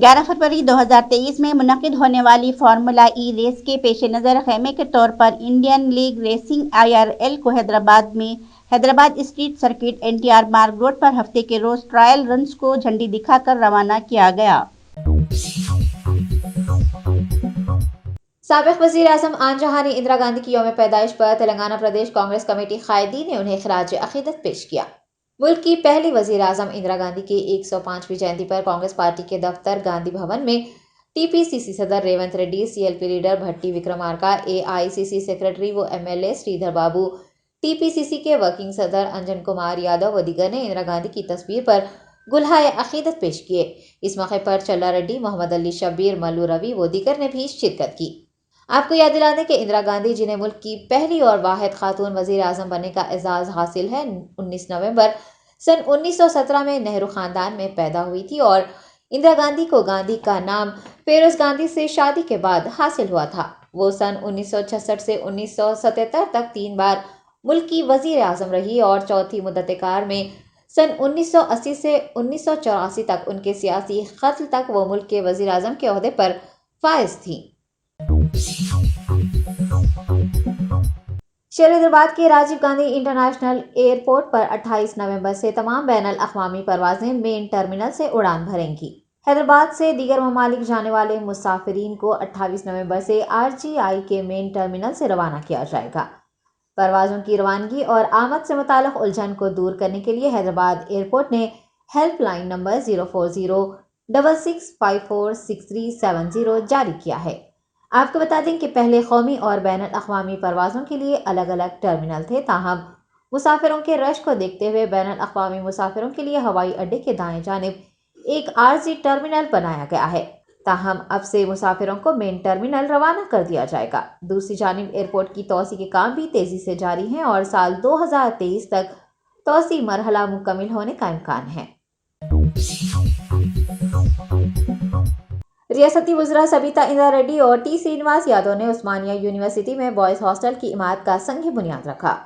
11 फरवरी 2023 में मुनक्किद होने वाली फार्मूला ई रेस के पेश नज़र खेमे के तौर पर इंडियन लीग रेसिंग IRL को हैदराबाद स्ट्रीट सर्किट NTR मार्ग रोड पर हफ्ते के रोज ट्रायल रन्स को झंडी दिखाकर रवाना किया गया। साबिक़ वज़ीर आज़म आन जहां ने इंदिरा गांधी की यौम पैदाइश पर तेलंगाना प्रदेश कांग्रेस कमेटी कायदीन ने उन्हें खिराज अकीदत पेश किया। मुल्क की पहली वज़ीर आज़म इंदिरा गांधी की 105वीं जयंती पर कांग्रेस पार्टी के दफ्तर गांधी भवन में TPCC सदर रेवंत रेड्डी, CLP लीडर भट्टी विक्रमार्का, AICC सेक्रेटरी व MLA श्रीधर बाबू, TPCC के वर्किंग सदर अंजन कुमार यादव व दीगर ने इंदिरा गांधी की तस्वीर पर गुलहाए अकीदत पेश किए। इस मौके पर चल्ला रेड्डी, मोहम्मद अली शब्बीर, मल्लू रवि व दीगर ने भी शिरकत की। आपको याद दिला दें कि इंदिरा गांधी, जिन्हें मुल्क की पहली और वाहिद खातून वजीर आजम बनने का एजाज हासिल है, 19 नवंबर सन 1917 में नेहरू खानदान में पैदा हुई थी और इंदिरा गांधी को गांधी का नाम फिरोज गांधी से शादी के बाद हासिल हुआ था। वो सन 1966 से 1977 तक 3 बार मुल्क की वजीर आजम रही और चौथी मुद्दत-ए-कार में सन 1980 से 1984 तक उनके सियासी कत्ल तक वो मुल्क के वजीर आजम के ओहदे पर फाइज थी। शेर हैदराबाद के राजीव गांधी इंटरनेशनल एयरपोर्ट पर 28 नवंबर से तमाम बैनुल अक़वामी परवाजें मेन टर्मिनल से उड़ान भरेंगी। हैदराबाद से दीगर ममालिक जाने वाले मुसाफिरीन को 28 नवंबर से RGI के मेन टर्मिनल से रवाना किया जाएगा। परवाजों की रवानगी और आमद से मुताल्लिक़ उलझन को दूर करने के लिए हैदराबाद एयरपोर्ट ने हेल्पलाइन नंबर 04066546370 जारी किया है। आपको बता दें कि पहले कौमी और बैनुल अक़वामी परवाज़ों के लिए अलग अलग टर्मिनल थे, ताहम मुसाफिरों के रश को देखते हुए बैनुल अक़वामी मुसाफिरों के लिए हवाई अड्डे के दाएं जानिब एक आर्जी टर्मिनल बनाया गया है। ताहम अब से मुसाफिरों को मेन टर्मिनल रवाना कर दिया जाएगा। दूसरी जानिब एयरपोर्ट की तोसी के काम भी तेज़ी से जारी हैं और साल 2023 तक तोसी मरहला मुकम्मिल होने का इम्कान है। रियासती वज़रा सबिता इंद्रा रेड्डी और T श्रीनिवास यादव ने उस्मानिया यूनिवर्सिटी में बॉयज़ हॉस्टल की इमारत का संग बुनियाद रखा।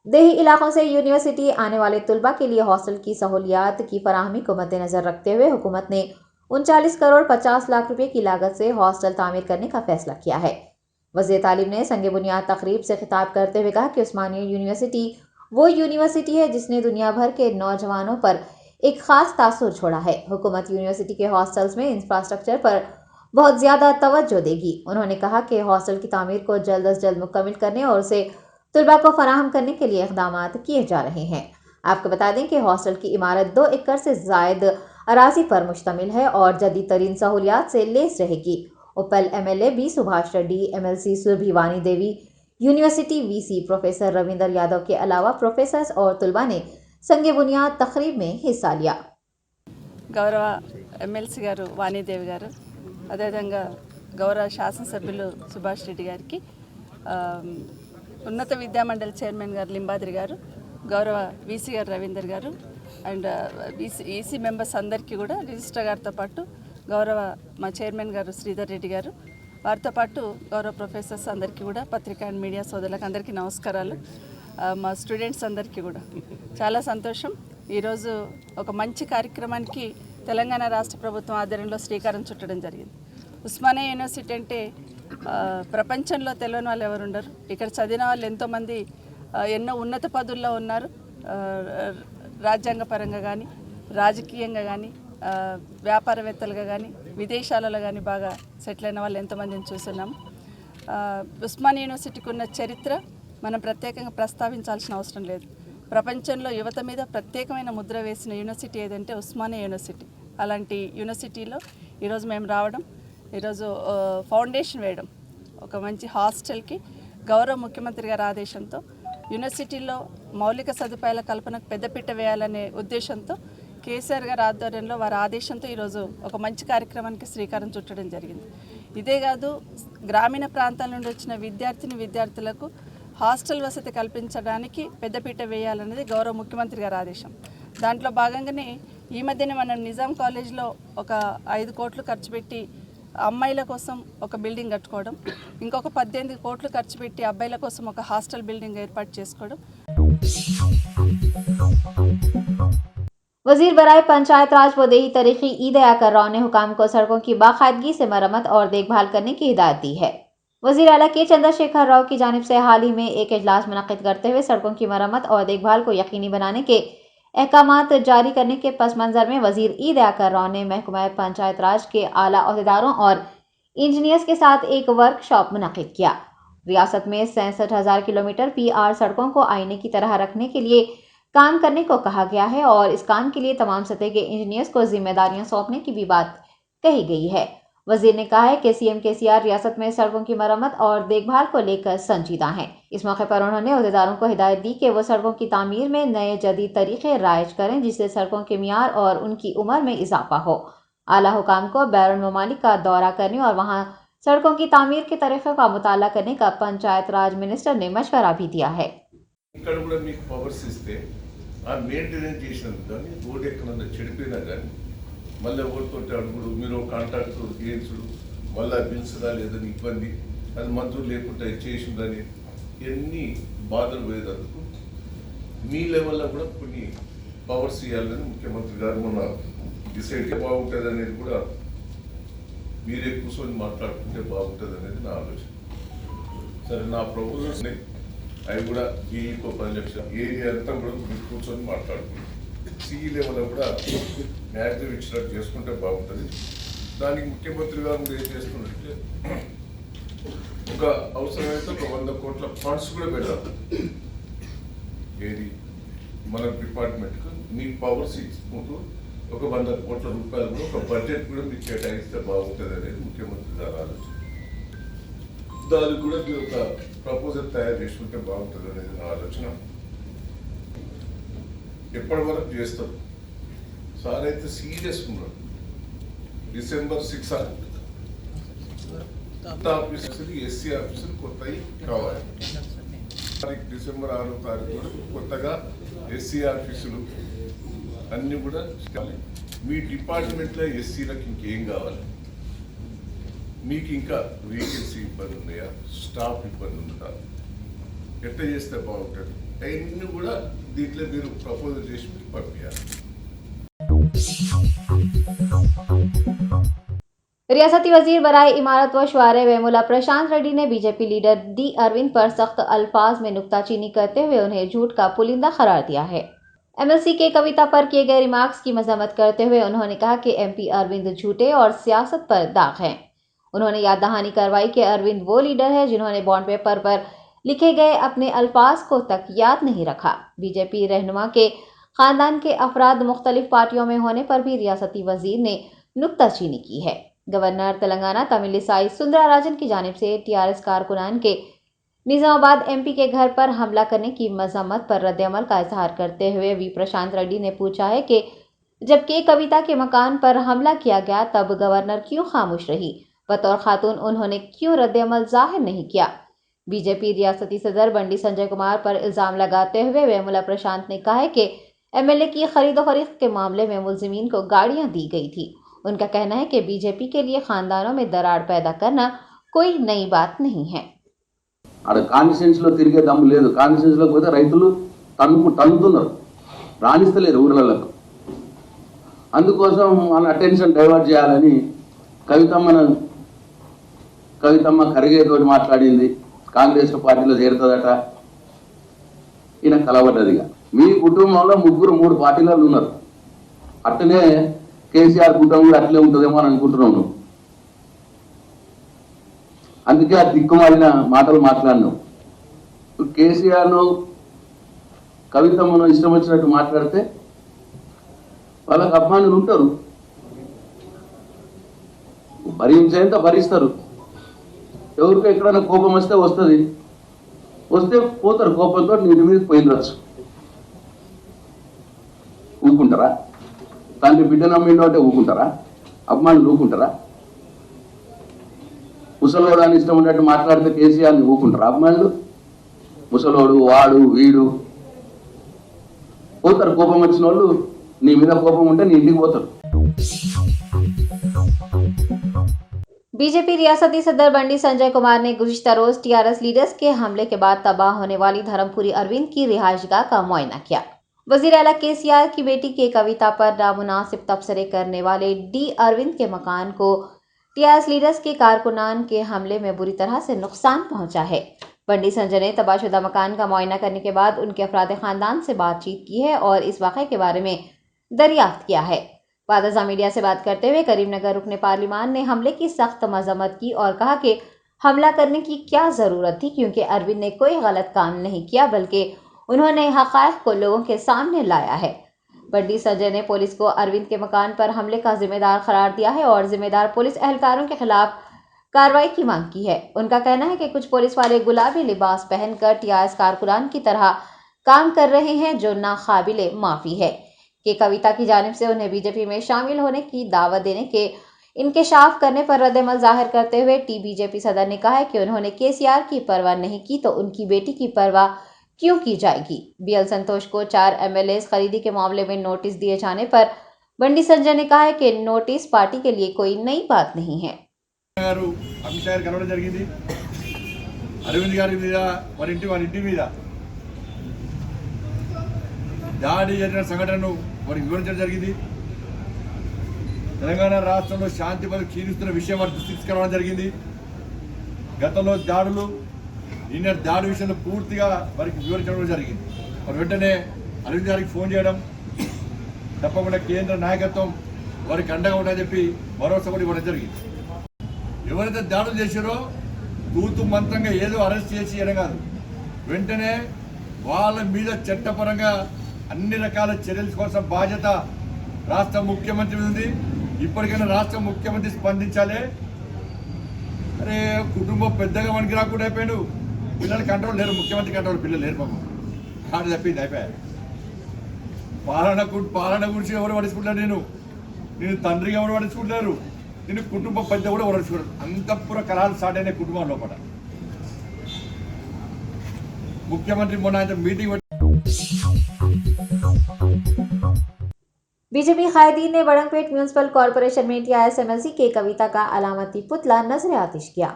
देही इलाकों से यूनिवर्सिटी आने वाले तुलबा के लिए हॉस्टल की सहूलियात की फराहमी को मद्देनजर रखते हुए हुकूमत ने 39 करोड़ 50 लाख रुपए की लागत से हॉस्टल तामीर करने का फैसला किया है। वज़ीर तालीम ने संग बुनियाद तकरीब से खिताब करते हुए कहा कि उस्मानिया यूनिवर्सिटी वो यूनिवर्सिटी है जिसने दुनिया भर के नौजवानों पर एक खास तासुर छोड़ा है। हुकूमत यूनिवर्सिटी के हॉस्टल्स में इंफ्रास्ट्रक्चर पर बहुत ज़्यादा तवज्जो देगी। उन्होंने कहा कि हॉस्टल की तामीर को जल्द अज जल्द मुकम्मिल करने और उसे तुलबा को फराहम करने के लिए इक़दाम किए जा रहे हैं। आपको बता दें कि हॉस्टल की इमारत 2 एकड़ से ज़ायद अराजी पर मुश्तमिल है और जदीद तरीन सहूलियात से लेस रहेगी। उपल MLA B Subhash Reddy, MLC Surabhi Vani Devi, university VC professor Ravinder Yadav के अलावा प्रोफेसर्स और तुलबा ने संगे बुनियाद तकरीब में हिस्सा लिया। గౌరవ ఎమ్మెల్సీ గారు వాణీదేవి గారు, అదేవిధంగా గౌరవ శాసనసభ్యులు సుభాష్ రెడ్డి గారికి, ఉన్నత విద్యామండలి చైర్మన్ గారు లింబాద్రి గారు, గౌరవ VC గారు రవీందర్ గారు అండ్ EC మెంబర్స్ అందరికీ కూడా, రిజిస్ట్రార్ గారితో పాటు గౌరవ మా చైర్మన్ గారు శ్రీధర్ రెడ్డి గారు, వారితో పాటు గౌరవ ప్రొఫెసర్స్ అందరికీ కూడా, పత్రికా అండ్ మీడియా సోదరులకు అందరికీ నమస్కారాలు. మా స్టూడెంట్స్ అందరికీ కూడా చాలా సంతోషం. ఈరోజు ఒక మంచి కార్యక్రమానికి తెలంగాణ రాష్ట్ర ప్రభుత్వం ఆధ్వర్యంలో శ్రీకారం చుట్టడం జరిగింది. ఉస్మానియా యూనివర్సిటీ అంటే ప్రపంచంలో తెలియని వాళ్ళు ఎవరు ఉండరు. ఇక్కడ చదివిన వాళ్ళు ఎంతోమంది ఎన్నో ఉన్నత పదవుల్లో ఉన్నారు. రాజ్యాంగ పరంగా కానీ, రాజకీయంగా కానీ, వ్యాపారవేత్తలుగా కానీ, విదేశాలలో కానీ బాగా సెటిల్ అయిన వాళ్ళు ఎంతోమందిని చూస్తున్నాము. ఉస్మానియా యూనివర్సిటీకి ఉన్న చరిత్ర మనం ప్రత్యేకంగా ప్రస్తావించాల్సిన అవసరం లేదు. ప్రపంచంలో యువత మీద ప్రత్యేకమైన ముద్ర వేసిన యూనివర్సిటీ ఏదంటే ఉస్మానియా యూనివర్సిటీ. అలాంటి యూనివర్సిటీలో ఈరోజు మేము రావడం, ఈరోజు ఫౌండేషన్ వేయడం, ఒక మంచి హాస్టల్కి గౌరవ ముఖ్యమంత్రి గారి ఆదేశంతో యూనివర్సిటీలో మౌలిక సదుపాయాల కల్పనకు పెద్దపీట వేయాలనే ఉద్దేశంతో కేసీఆర్ గారి ఆధ్వర్యంలో వారి ఆదేశంతో ఈరోజు ఒక మంచి కార్యక్రమానికి శ్రీకారం చుట్టడం జరిగింది. ఇదే కాదు, గ్రామీణ ప్రాంతాల నుండి వచ్చిన విద్యార్థులకు హాస్టల్ వసతి కల్పించడానికి పెద్దపీట వేయాలనేది గౌరవ ముఖ్యమంత్రి గారి ఆదేశం. దాంట్లో భాగంగానే ఈ మధ్యనే మనం నిజాం కాలేజ్లో ఒక 5 కోట్లు ఖర్చు పెట్టి అమ్మాయిల కోసం ఒక బిల్డింగ్ కట్టుకోవడం, ఇంకొక 18 కోట్లు ఖర్చు పెట్టి అబ్బాయిల కోసం ఒక హాస్టల్ బిల్డింగ్ ఏర్పాటు చేసుకోవడం. वजीर बराए पंचायत राज व देही तरीक़ी ई दयाकर राव ने हुकाम को सड़कों की बाकायदगी से मरम्मत और देखभाल करने की हिदायत दी है। वजीर आला के चंद्रशेखर राव की जानिब से हाल ही में एक इजलास मुनक्किद करते हुए सड़कों की मरम्मत और देखभाल को यकीनी बनाने के अहकामात जारी करने के पस मंज़र में वजीर ई दयाकर राव ने महकमा पंचायत राज के आला ओहदेदारों और इंजीनियर्स के साथ एक वर्कशॉप मुनक्किद किया। रियासत में 67,000 किलोमीटर PR सड़कों को आईने की तरह रखने के लिए काम करने को कहा गया है और इस काम के लिए तमाम सतह के इंजीनियर्स को जिम्मेदारियां सौंपने की भी बात कही गई है। वजीर ने कहा है कि CM KCR रियासत में सड़कों की मरम्मत और देखभाल को लेकर संजीदा हैं। इस मौके पर उन्होंने अहदेदारों को हिदायत दी कि वो सड़कों की तामीर में नए जदीद तरीके राइज करें जिससे सड़कों के मियार और उनकी उम्र में इजाफा हो। आला हुकाम को बैरून ममालिक का दौरा करने और वहाँ सड़कों की तामीर के तरीक़ों का मुताला करने का पंचायत राज मिनिस्टर ने मशवरा भी दिया है। ఇక్కడ కూడా మీకు పవర్స్ ఇస్తే ఆ మెయింటెనెన్స్ చేసినందుకు కానీ రోడ్ ఎక్కడన్నా చెడిపోయినా కానీ మళ్ళీ ఎవరితో అడుగుడు మీరు కాంట్రాక్ట్ చేయించుడు మళ్ళీ బిల్స్దా లేదని ఇబ్బంది అది మంజూరు లేకుండా చేసిందని ఎన్ని బాధలు పోయేందుకు మీ లెవెల్లో కూడా కొన్ని పవర్స్ ఇవ్వాలని ముఖ్యమంత్రి గారు మొన్న డిసైడ్ బాగుంటుంది అనేది కూడా మీరే కూర్చొని మాట్లాడుకుంటే బాగుంటుంది అనేది నా ఆలోచన. సరే నా ప్రపోజల్స్ అవి కూడా వీళ్ళకి 10 లక్షలు ఏరియా అంతా కూడా మీరు కూర్చొని మాట్లాడుకుంటాం. CE లెవెల్లో కూడా మ్యాక్సిమం ఇచ్చినట్టు చేసుకుంటే బాగుంటుంది. దానికి ముఖ్యమంత్రి గారు ఏం చేస్తున్నట్టే ఒక అవసరమైతే 100 కోట్ల ఫండ్స్ కూడా పెడతారు. ఏది మన డిపార్ట్మెంట్కు మీ పవర్స్ ఇచ్చుకుంటూ ఒక 100 కోట్ల రూపాయలు ఒక బడ్జెట్ కూడా మీకు కేటాయిస్తే బాగుంటుంది అనేది ముఖ్యమంత్రి గారు ఆలోచన. దానికి కూడా మీరు ఒక ప్రపోజల్ తయారు చేసుకుంటే బాగుంటుంది అనేది నా ఆలోచన. ఎప్పటి వరకు చేస్తారు సార్ అయితే సీరియస్ ఉన్నాడు. December 6 ఆఫీసులు SC ఆఫీసులు కొత్తవి కావాలి. December 6 వరకు కొత్తగా SC ఆఫీసులు అన్నీ కూడా మీ డిపార్ట్మెంట్లో SCలకు ఇంకేం కావాలి, మీకు ఇంకా వేకెన్సీ ఇబ్బంది ఉన్నాయా, స్టాఫ్ ఇబ్బంది ఉందా, ఎట్లా చేస్తే బాగుంటుంది అవన్నీ కూడా దీంట్లో మీరు ప్రపోజల్ చేసి పంపించాలి. रियासती वजीर बराए इमारत व शुआरे वेमुला प्रशांत रेड्डी ने बीजेपी लीडर D अरविंद पर सख्त अल्फाज में नुक्ताचीनी करते हुए उन्हें झूठ का पुलिंदा करार दिया है। MLC के कविता पर किए गए रिमार्क्स की मजम्मत करते हुए उन्होंने कहा कि MP अरविंद झूठे और सियासत पर दाग हैं। उन्होंने याद दहानी करवाई कि अरविंद वो लीडर है जिन्होंने बॉन्ड पेपर पर लिखे गए अपने अल्फाज को तक याद नहीं रखा। बीजेपी रहनुमा के खानदान के अफराद मुख्तलिफ पार्टियों में होने पर भी रियासती वजीर ने नुक्ताचीनी की है। गवर्नर तेलंगाना तमिलिसाई सुंदराराजन की जानिब से TRS कारकुनान के निजामाबाद MP के घर पर हमला करने की मजम्मत पर रद्द-ए-अमल का इजहार करते हुए V प्रशांत रेड्डी ने पूछा है कि जब के कविता के मकान पर हमला किया गया तब गवर्नर क्यों खामोश रही, बतौर खातून उन्होंने क्यों रद्द-ए-अमल जाहिर नहीं किया। बीजेपी रियासती सदर बंडी संजय कुमार पर इल्जाम लगाते हुए वेमुला प्रशांत ने कहा है कि MLA की खरीदो फरोख्त के मामले में मुलजिमीन को गाड़ियां दी गई थी। उनका कहना है कि बीजेपी के लिए खानदानों में दरार पैदा करना कोई नई बात नहीं है। ఆడ కాన్స్టిట్యూన్సీలో తిరిగే దమ్ము లేదు. కాన్స్టిట్యూన్సీలోకి పోతే రైతులు తన్నుతున్నారు, రాణిస్తలేరు ఊర్లలో. అందుకోసం మన అటెన్షన్ డైవర్ట్ చేయాలని కవితమ్మ ఖర్గేతోటి మాట్లాడింది. కాంగ్రెస్ పార్టీలో చేరుతుందట. ఈయన కలవడ్డదిగా. మీ కుటుంబంలో 3 పార్టీలలో ఉన్నారు. అట్టనే కేసీఆర్ కుటుంబం కూడా అట్లే ఉంటుందేమో అని అనుకుంటున్నాను. అందుకే ఆ దిక్కుమాలిన మాటలు మాట్లాడినావు. కేసీఆర్ను కవితమ్మను ఇష్టం వచ్చినట్టు మాట్లాడితే వాళ్ళకి అభిమానులు ఉంటారు, భరించేంత భరిస్తారు. ఎవరికి ఎక్కడైనా కోపం వస్తే వస్తే పోతారు. కోపంతో నీటి మీద పోయిందచ్చు. ఊకుంటారా? తండ్రి బిడ్డ నమ్మిండు అంటే ఊకుంటారా? అభిమానులు ఊకుంటారా? ముసలోడు అని ఇష్టం ఉన్నట్టు మాట్లాడితే కేసీఆర్ని ఊకుంటారా అభిమానులు? ముసలోడు, వాడు, వీడు పోతారు. కోపం వచ్చిన వాళ్ళు నీ మీద కోపం ఉంటే నీ ఇంటికి పోతారు. बीजेपी रियासती सदर बंडी संजय कुमार ने गुज़िश्ता रोज TRS लीडर्स के हमले के बाद तबाह होने वाली धर्मपुरी अरविंद की रिहायशगाह का मुआयना किया। वजीर आला केसीआर की बेटी के कविता पर नामुनासिब तबसरे करने वाले डी अरविंद के मकान को टीआरएस लीडर्स के कारकुनान के हमले में बुरी तरह से नुकसान पहुंचा है। बंडी संजय ने तबाहशुदा मकान का मुआयना करने के बाद उनके अफराद खानदान से बातचीत की है और इस वाक़े के बारे में दरियाफ्त किया है। बाद मीडिया से बात करते हुए करीमनगर रुकने पार्लिमान ने हमले की सख्त मजम्मत की और कहा कि हमला करने की क्या ज़रूरत थी, क्योंकि अरविंद ने कोई गलत काम नहीं किया बल्कि उन्होंने हक़ाइक़ को लोगों के सामने लाया है। बंडी संजय ने पुलिस को अरविंद के मकान पर हमले का जिम्मेदार करार दिया है और जिम्मेदार पुलिस एहलकारों के खिलाफ कार्रवाई की मांग की है। उनका कहना है कि कुछ पुलिस वाले गुलाबी लिबास पहनकर टीआरएस कारकुनान की तरह काम कर रहे हैं, जो नाकाबिले माफ़ी है। कि कविता की जानिब से उन्हें बीजेपी में शामिल होने की दावत देने के इंकशाफ करने पर रद्दअमल जाहिर करते हुए बीजेपी सदर ने कहा है कि उन्होंने केसीआर की परवाह नहीं की तो उनकी बेटी की परवाह क्यों की जाएगी। बीएल संतोष को 4 एमएलए खरीदी के मामले में नोटिस दिए जाने पर बंडी संजय ने कहा है कि नोटिस पार्टी के लिए कोई नई बात नहीं है। అమిత్ షా గారు కలవడం జరిగింది। అరవింద్ గారి మీద వారి ఇంటి మీద దాడి జరిగిన సంఘటనను వారికి వివరించడం జరిగింది। తెలంగాణ రాష్ట్రంలో శాంతి భద్రత క్షీణిస్తున్న విషయం వారి దృష్టికి తీసుకురావడం జరిగింది। గతంలో దాడులు నిన్న దాడి విషయంలో పూర్తిగా వారికి వివరించడం జరిగింది। వారు వెంటనే అరవింద్ గారికి ఫోన్ చేయడం, తప్పకుండా కేంద్ర నాయకత్వం వారికి అండగా ఉందని చెప్పి భరోసా కూడా ఇవ్వడం జరిగింది। ఎవరైతే దాడులు చేశారో తూతు మంత్రంగా ఏదో అరెస్ట్ చేసి చేయడం కాదు, వెంటనే వాళ్ళ మీద చట్టపరంగా అన్ని రకాల చర్యల కోసం బాధ్యత రాష్ట్ర ముఖ్యమంత్రి ఉంది। ఇప్పటికైనా రాష్ట్ర ముఖ్యమంత్రి స్పందించాలి। అరే కుటుంబం పెద్దగా మనకి రాకుండా అయిపోయాడు, పిల్లలు కంట్రోల్ లేరు, ముఖ్యమంత్రి కంట్రోల్ పిల్లలు లేరు, పాపం కాదు తప్పింది అయిపోయారు। పాలన గురించి ఎవరు పట్టించుకుంటారు? నేను తండ్రిగా ఎవరు పట్టించుకుంటారు? నేను కుటుంబం పెద్ద కూడా ఎవరు పట్టించుకుంటారు? అంతఃపుర కలహాలు స్టార్ట్ అయిన కుటుంబం లోపల ముఖ్యమంత్రి మొన్న ఆయన మీటింగ్ बीजेपी कायदीन ने बड़ंगपेट म्यूनिसिपल कॉरपोरेशन में टीआरएस एमएलसी के कविता का अलामती पुतला नजर आतिश किया।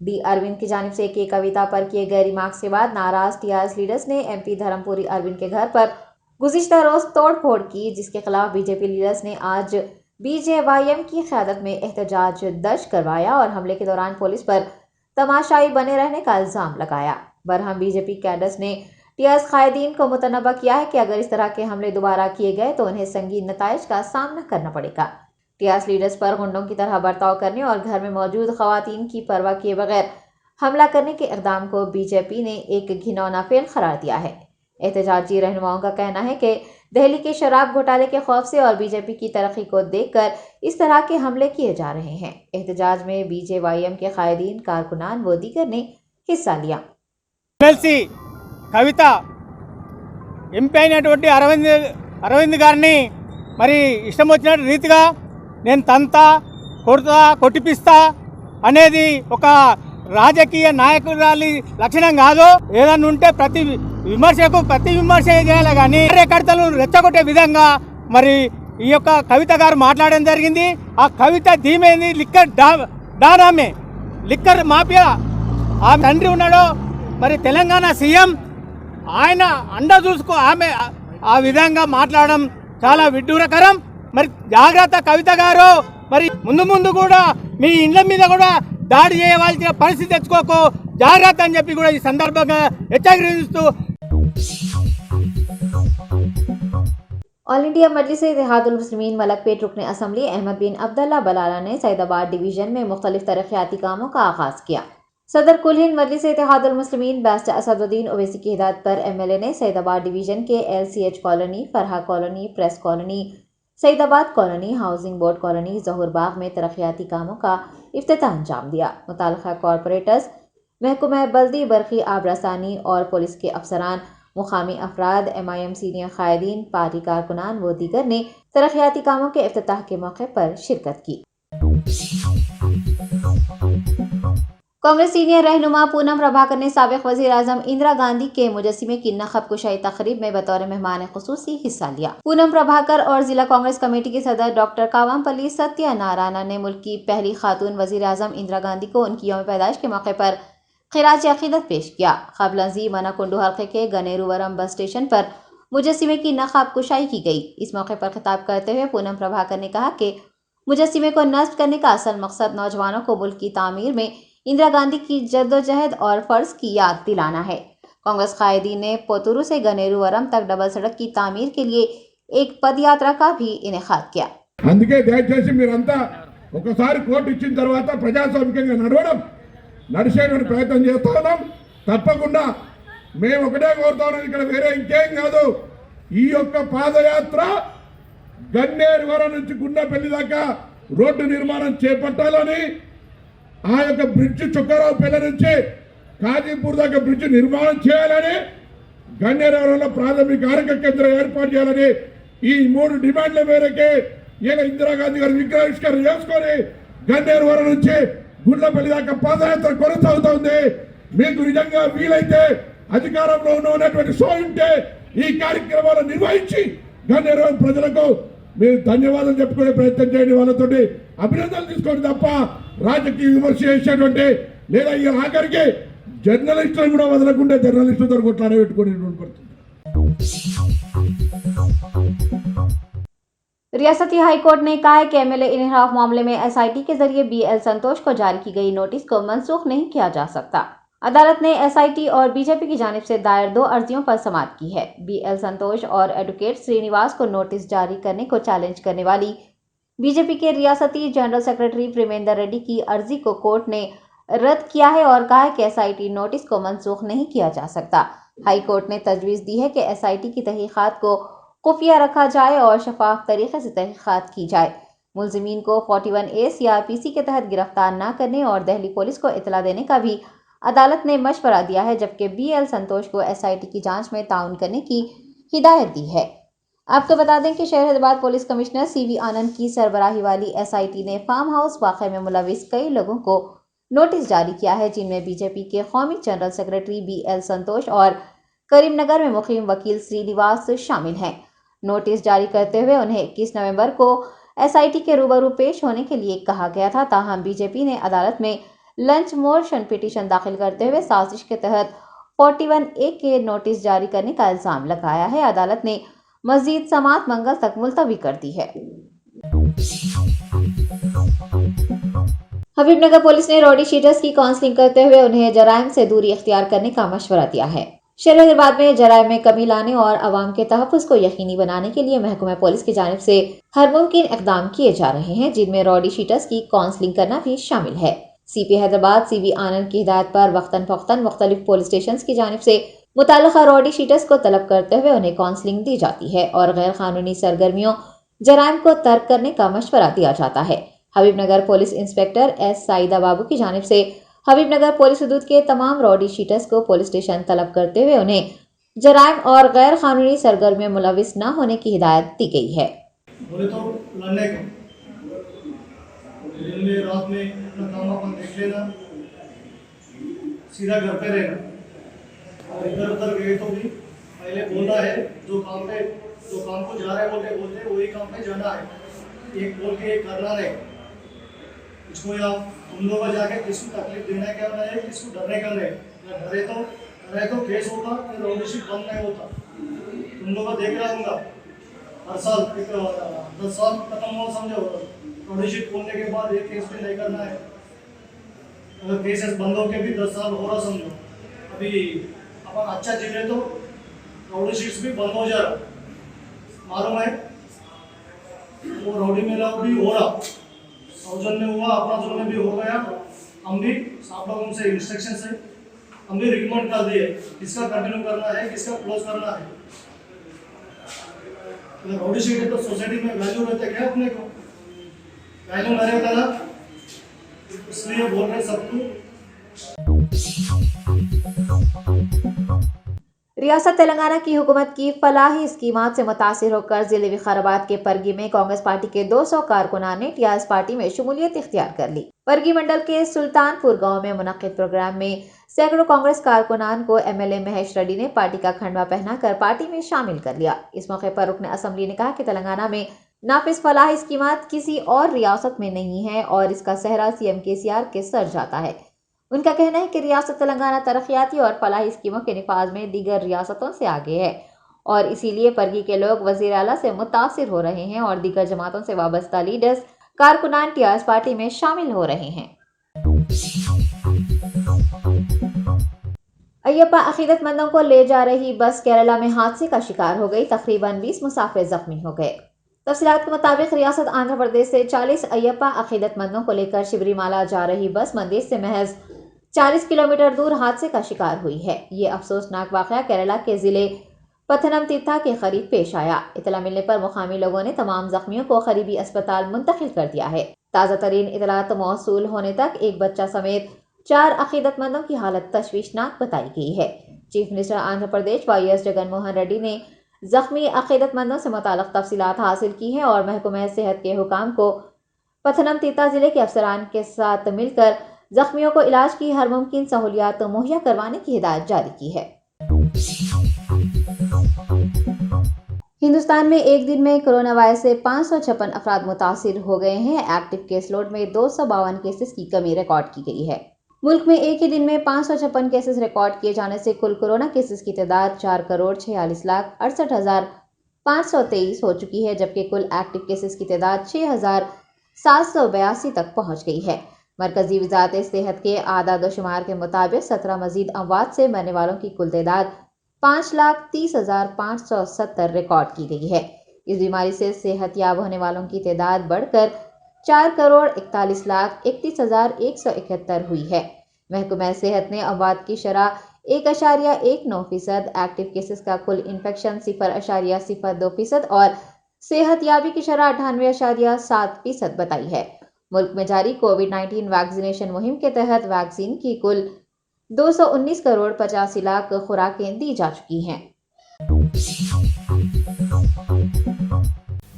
डी अरविंद की जानिब से के कविता पर किए गए रिमार्क्स के बाद नाराज टीआरएस लीडर्स ने एमपी धर्मपुरी अरविंद के घर पर गुज़िश्ता रोज तोड़फोड़ की, जिसके खिलाफ बीजेपी लीडर्स ने आज बीजेवाईएम की क़यादत में एहतजाज दर्ज करवाया और हमले के दौरान पुलिस पर तमाशाई बने रहने का इल्ज़ाम लगाया। बरहम बीजेपी कैडर्स ने टीआरएस कायदीन को मुतनबा किया है कि अगर इस तरह के हमले दोबारा किए गए तो उन्हें संगीन नताइज का सामना करना पड़ेगा। टीआरएस लीडर्स पर गुंडों की तरह बर्ताव करने और घर में मौजूद खवातीन की परवाह किए बगैर हमला करने के इक़दाम को बीजेपी ने एक घिनौना फेल करार दिया है। एहतजाजी रहनुमाओं का कहना है कि दिल्ली के शराब घोटाले के खौफ से और बीजेपी की तरक्की को देखकर इस तरह के हमले किए जा रहे हैं। एहतजाज में बीजेवाईएम के कायदीन, कारकुनान व दीगर ने हिस्सा लिया। ఎమ్మెల్సీ కవిత ఎంపీ అయినటువంటి అరవింద్ గారిని మరి ఇష్టం వచ్చిన రీతిగా నేను తంతా కొట్టిపిస్తా అనేది ఒక రాజకీయ నాయకురాలి లక్షణం కాదు। ఏదన్నా ఉంటే ప్రతి విమర్శ చేయాలి, కానీ కార్యకర్తలను రెచ్చగొట్టే విధంగా మరి ఈ యొక్క కవిత గారు మాట్లాడడం జరిగింది। ఆ కవిత ధీమైంది లిక్కర్ డానామే, లిక్కర్ మాఫియా ఆ తండ్రి ఉన్నాడో మరి తెలంగాణ సీఎం, ఆయన అండ చూసుకో ఆమె ఆ విధంగా మాట్లాడడం చాలా విడ్డూరకరం। మరి జాగ్రత్త కవిత గారు, మరి ముందు కూడా మీ ఇండ్ల మీద కూడా దాడి చేయవలసిన పరిస్థితి తెచ్చుకోకు జాగ్రత్త అని చెప్పి కూడా ఈ సందర్భంగా హెచ్చరిస్తూ ऑल इंडिया मजलिस इत्तेहादुल मुस्लिमीन मलकपेट रुकन असम्बली अहमद बिन अब्दुल्ला बलाला ने सैदाबाद डिवीजन में मुख्तलिफ तरक्याती कामों का आगाज़ किया। सदर कुल हिंद मजलिस इत्तेहादुल मुस्लिमीन बैरिस्टर असदुद्दीन ओवैसी की हिदायत पर एमएलए ने सैदाबाद डिवीजन के LCH colony, Farha colony, press colony, Saidabad colony, housing board colony, Zahoor Bagh में तरक्याती कामों का इफ्तिताह अंजाम दिया। मुताल्लिक़ा कॉरपोरेटर्स, महकमा बल्दी, बरकी आबरसानी और पुलिस के अफसरान, मुकामी अफराद, MIM सीनियर कायदीन, पार्टी कारकुनान व दीगर ने तरक्याती कामों के इफ्तिताह के मौके पर शिरकत की। कांग्रेस सीनियर रहनुमा पूनम प्रभाकर ने साबिक़ वज़ीर आज़म इंदिरा गांधी के मुजस्सिमे की नखब कुशाई तकरीब में बतौर मेहमान ख़ुसूसी हिस्सा लिया। पूनम प्रभाकर और जिला कांग्रेस कमेटी के सदर डॉक्टर कावामपल्ली सत्यानारायण ने मुल्क की पहली खातून वज़ीर आज़म इंदिरा गांधी को उनकी यौम पैदाइश के मौके पर खिराज अक़ीदत पेश किया। क़ब्ल अज़ीम मनाकुंडू हल्के के गनेरुवरम बस स्टेशन पर मुजस्सिमे की नकाब कुशाई की गई। इस मौके पर खिताब करते हुए पूनम प्रभाकर ने कहा कि मुजस्सिमे को नस्ब करने का असल मकसद नौजवानों को मुल्क की तामीर में इंदिरा गांधी की जद्दोजहद और फर्ज की याद दिलाना है। कांग्रेस कायदीन ने पोतुरु से गनेरुवरम तक डबल सड़क की तामीर के लिए एक पदयात्रा का भी इनेकाद किया। అందుకే దయచేసి మీరంతా ఒకసారి కోర్టు ఇచ్చిన తర్వాత ప్రజాస్వామికంగా నడిచేటువంటి ప్రయత్నం చేస్తా ఉన్నాం. తప్పకుండా మేము ఒకటే కోరుతా ఉన్నాం, ఇక్కడ వేరే ఇంకేం కాదు. ఈ యొక్క పాదయాత్ర గన్నేరువరం నుంచి గుండెపల్లి దాకా రోడ్డు నిర్మాణం చేపట్టాలని, ఆ యొక్క బ్రిడ్జ్ చుక్కరావుపల్లి నుంచి కాజీపూర్ దాకా బ్రిడ్జ్ నిర్మాణం చేయాలని, గన్నేరువరంలో ప్రాథమిక ఆరోగ్య కేంద్రం ఏర్పాటు చేయాలని ఈ 3 డిమాండ్ల మేరకే ఇలా ఇందిరాగాంధీ గారు విగ్రహావిష్కరణ చేసుకొని గన్నేరువరం నుంచి గుండ్లపల్లి దాకా పాదయాత్ర కొనసాగుతోంది. మీకు నిజంగా వీలైతే అధికారంలో ఉన్నటువంటి సో ఉంటే ఈ కార్యక్రమాలు నిర్వహించి గన్నేరువరం ప్రజలకు మీరు ధన్యవాదాలు చెప్పుకునే ప్రయత్నం చేయండి, వాళ్ళతోటి అభినందనలు తీసుకోండి తప్ప రాజకీయ విమర్శ చేసేటువంటి లేదా ఈ ఆఖరికి జర్నలిస్టులను కూడా వదలకుండా జర్నలిస్టులతో కొట్లాడే పెట్టుకునేటువంటి పరిస్థితి. रियासती हाईकोर्ट ने कहा है कि एमएलए इनहराफ मामले में एसआईटी के जरिए बीएल संतोष को जारी की गई नोटिस को मनसूख नहीं किया जा सकता। अदालत ने एसआईटी और बीजेपी की जानिब से दायर 2 अर्जियों पर समाअत की है। बीएल संतोष और एडवोकेट श्रीनिवास को नोटिस जारी करने को चैलेंज करने वाली बीजेपी के रियासती जनरल सेक्रेटरी प्रेमेंद्र रेड्डी की अर्जी को कोर्ट ने रद्द किया है और कहा है कि एसआईटी नोटिस को मनसूख नहीं किया जा सकता। हाईकोर्ट ने तजवीज़ दी है कि एसआईटी की तहकीकात को खुफिया रखा जाए और शफाफ तरीके से तहकीकात की जाए। मुलजिमीन को 41A CRPC के तहत गिरफ्तार न करने और दिल्ली पुलिस को इतला देने का भी अदालत ने मशवरा दिया है, जबकि बीएल संतोष को एसआईटी की जांच में ताउन करने की हिदायत दी है। आपको बता दें कि शहर हैदराबाद पुलिस कमिश्नर CV आनंद की सरबराही वाली एसआईटी ने फार्म हाउस वाक़े में मुलविस कई लोगों को नोटिस जारी किया है, जिनमें बीजेपी के कौमी जनरल सेक्रेटरी BL संतोष और करीमनगर में मुकीम वकील श्रीनिवास शामिल हैं। नोटिस जारी करते हुए उन्हें 21 नवंबर को एसआईटी के रूबरू पेश होने के लिए कहा गया था। ताहम बीजेपी ने अदालत में लंच मोशन पिटीशन दाखिल करते हुए साजिश के तहत 41A के नोटिस जारी करने का इल्जाम लगाया है। अदालत ने मजीद समाअत मंगल तक मुलतवी कर दी है। हबीबनगर पुलिस ने रॉडी शीटर्स की काउंसलिंग करते हुए उन्हें जराइम से दूरी इख्तियार करने का मशवरा दिया है। शहर हैदराबाद में जराइम में कमी लाने और आवाम के तहफ़्फ़ुज़ को यकीनी बनाने के लिए महकमा पुलिस की जानिब से हर मुमकिन इक़दाम किए जा रहे हैं, जिनमें रॉडी शीटर्स की काउंसलिंग करना भी शामिल है। CP हैदराबाद CV आनंद की हिदायत पर वक्तन फ़ौक़तन मुख्तलिफ पुलिस स्टेशन की जानिब से मुताल्लिक़ा रॉडी शीटर्स को तलब करते हुए उन्हें काउंसलिंग दी जाती है और गैर कानूनी सरगर्मियों जराइम को तर्क करने का मशवरा दिया जाता है। Habibnagar police inspector S Saida बाबू की जानिब से हबीबनगर पुलिस हदूद के तमाम रॉडी शीटर्स को पुलिस स्टेशन तलब करते हुए उन्हें जराइम और गैर कानूनी सरगर्मियों मुलविस न होने की हिदायत दी गई है। बोले तो लड़ने को दिन में रात में अपना काम अपन देख लेना, सीधा घर पे रहना और इधर उधर गए तो भी पहले बोलना है जो काम को जा रहे बोलते वही काम पे जाना है। एक बोल के एक करना नहीं, इसको या तुम लोग जाके किसको तकलीफ देना क्या नहीं, किसको डरने का नहीं। डरे तो केस होगा, रॉडीशीट बंद नहीं होता। तुम लोग देख रहा हूँगा हर साल 10 साल खत्म हो, समझो रॉडीशीट खोलने के बाद एक केस भी नहीं करना है। अगर केसेस बंद हो के भी 10 साल हो रहा समझो। अभी अपन अच्छा जी रहे तो रॉडीशीट्स भी बंद हो जा रहा, मालूम है। वो रॉडी मेला भी हो रहा, सौजन में हुआ, अपना जोन में भी हो गया। हम भी आप लोगों से इंस्ट्रक्शन से हम भी रिकमेंड कर दिए किसका कंटिन्यू करना है, किसका क्लोज करना है। रॉडी शीट है तो सोसाइटी में वैल्यू रहता है क्या, अपने को वैल्यू नहीं रहता ना, इसलिए बोल रहे सबको। रियासत तेलंगाना की हुकूमत की फलाही स्कीमात से मुतासिर होकर जिले विकाराबाद के परगी में कांग्रेस पार्टी के 200 कारकुनान ने टीआरएस पार्टी में शमूलियत इख्तियार कर ली। परगी मंडल के सुल्तानपुर गांव में मुनक्किद प्रोग्राम में सैकड़ों कांग्रेस कारकुनान को एमएलए महेश रेड्डी ने पार्टी का खंडवा पहनाकर पार्टी में शामिल कर लिया। इस मौके पर रुकन असम्बली ने कहा कि तेलंगाना में नाफिज फलाही स्कीमात किसी और रियासत में नहीं है और इसका सहरा CM KCR के सर जाता है। उनका कहना है कि रियासत तेलंगाना तरक्याती और फलाही स्कीमों के निफाज में दीगर रियासतों से आगे है और इसीलिए परगी के लोग वजीर आला से मुतासिर हो रहे हैं और दीगर जमातों से वाबस्ता लीडर्स कारकुनान टीआरएस पार्टी में शामिल हो रहे हैं। अय्यप्पा अकीदतमंदों को ले जा रही बस केरला में हादसे का शिकार हो गई। तकरीबन 20 मुसाफिर जख्मी हो गए। तफसीलात के मुताबिक रियासत आंध्र प्रदेश से 40 अय्यप्पा अकीदतमंदों को लेकर शिबरीमाला जा रही बस मंदिर से महज 40 किलोमीटर दूर हादसे का शिकार हुई है। ये अफसोसनाक वाकया केरला के जिले पथनमतिट्टा के करीब पेश आया। इतला मिलने पर मुकामी लोगों ने तमाम जख्मियों को करीबी अस्पताल मुंतकिल कर दिया है। ताज़ा तरीन इतलात मौसूल होने तक एक बच्चा समेत 4 अकीदतमंदों की हालत तशवीशनाक बताई गई है। Chief minister Andhra Pradesh YS Jaganmohan Reddy ने जख्मी अकीदतमंदों से मुताल्लिक़ तफसीलात हासिल की हैं और महकमा सेहत के हुकाम को पथनमतिट्टा जिले के अफसरान के साथ मिलकर जख्मियों को इलाज की हर मुमकिन सहूलियात मुहैया करवाने की हिदायत जारी की है। हिंदुस्तान में एक दिन में कोरोना वायरस से 556 अफराद मुतासिर हो गए हैं। एक्टिव केस लोड में 252 केसेस की कमी रिकॉर्ड की गई है। मुल्क में एक ही दिन में 556 केसेस रिकॉर्ड किए जाने से कुल कोरोना केसेस की तादाद 4,46,68,523 हो चुकी है, जबकि कुल एक्टिव केसेस की तादाद 6,782 तक पहुंच गई है। मरकजी वजारत सेहत के आदाद-ओ-शुमार के मुताबिक 17 मजीद अमवात से मरने वालों की कुल तादाद 5,30,570 रिकॉर्ड की गई है। इस बीमारी से सेहतयाब होने वालों की तादाद बढ़कर 4,41,31,171 हुई है। महकमा सेहत ने अमवात की शरह 1.19%, एक्टिव केसेस का कुल इन्फेक्शन 0.02% और सेहतयाबी की शरह 98.7% बताई है। मुल्क में जारी कोविड-19 वैक्सीनेशन मुहिम के तहत वैक्सीन की कुल 219,85,00,000 खुराकें दी जा चुकी हैं।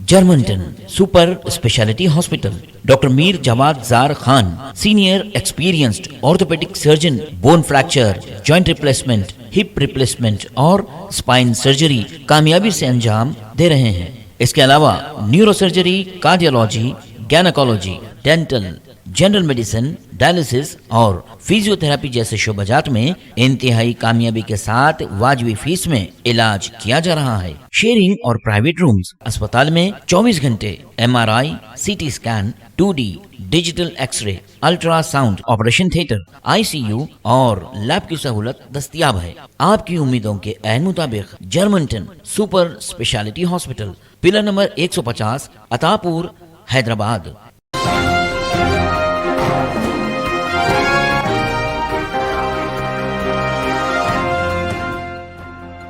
Germanton super speciality hospital, doctor Mir Jawad Zar Khan, senior experienced orthopaedic surgeon, bone fracture, joint replacement, hip replacement और स्पाइन सर्जरी कामयाबी से अंजाम दे रहे हैं। इसके अलावा neuro surgery, cardiology, gynaecology, dental, general medicine, dialysis और फिजियोथेरेपी जैसे शोबाजात में इंतहाई कामयाबी के साथ वाजबी फीस में इलाज किया जा रहा है। शेयरिंग और प्राइवेट रूम्स। अस्पताल में 24 घंटे MRI, CT scan, 2D digital x-ray, ultrasound, operation theatre, ICU और लैब की सहूलत दस्तयाब है। आपकी उम्मीदों के ऐन मुताबिक Germanton super speciality hospital, pillar number 150, Attapur, Hyderabad.